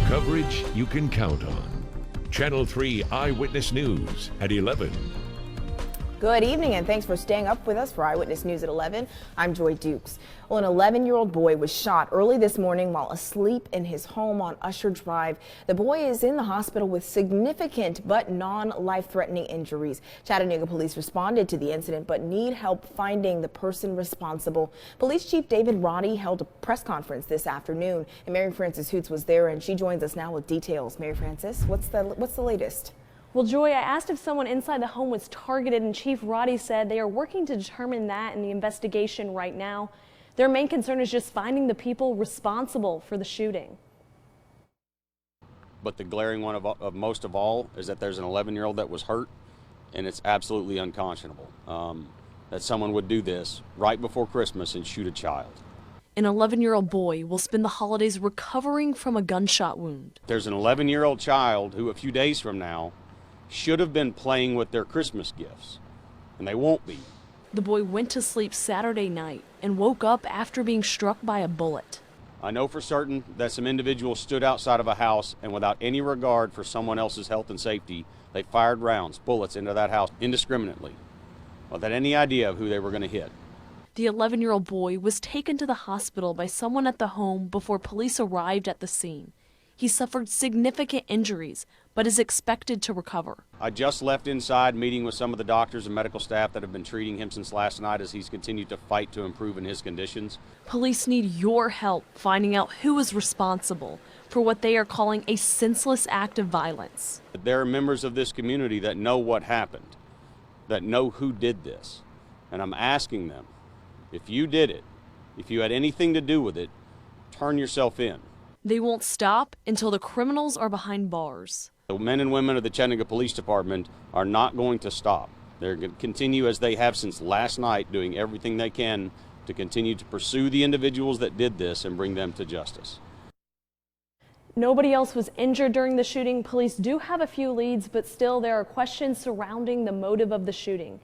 Coverage you can count on. Channel 3 Eyewitness News at 11. Good evening and thanks for staying up with us for Eyewitness News at 11. I'm Joy Dukes. Well, an 11-year-old boy was shot early this morning while asleep in his home on Usher Drive. The boy is in the hospital with significant but non-life-threatening injuries. Chattanooga police responded to the incident but need help finding the person responsible. Police Chief David Roddy held a press conference this afternoon, and Mary Frances Hoots was there, and she joins us now with details. Mary Frances, what's the latest? Well, Joy, I asked if someone inside the home was targeted, and Chief Roddy said they are working to determine that in the investigation right now. Their main concern is just finding the people responsible for the shooting. But the glaring one of most of all is that there's an 11-year-old that was hurt, and it's absolutely unconscionable that someone would do this right before Christmas and shoot a child. An 11-year-old boy will spend the holidays recovering from a gunshot wound. There's an 11-year-old child who a few days from now should have been playing with their Christmas gifts, and they won't be. The boy went to sleep Saturday night and woke up after being struck by a bullet. I know for certain that some individuals stood outside of a house and without any regard for someone else's health and safety, they fired rounds, bullets into that house indiscriminately, without any idea of who they were going to hit. The 11-year-old boy was taken to the hospital by someone at the home before police arrived at the scene. He suffered significant injuries, but is expected to recover. I just left inside meeting with some of the doctors and medical staff that have been treating him since last night as he's continued to fight to improve in his conditions. Police need your help finding out who is responsible for what they are calling a senseless act of violence. There are members of this community that know what happened, that know who did this, and I'm asking them, if you did it, if you had anything to do with it, turn yourself in. They won't stop until the criminals are behind bars. The men and women of the Chattanooga Police Department are not going to stop. They're going to continue as they have since last night, doing everything they can to continue to pursue the individuals that did this and bring them to justice. Nobody else was injured during the shooting. Police do have a few leads, but still there are questions surrounding the motive of the shooting.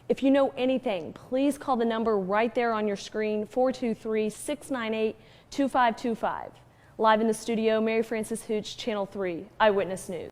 If you know anything, please call the number right there on your screen, 423-698-2525. Live in the studio, Mary Frances Hoots, Channel 3 Eyewitness News.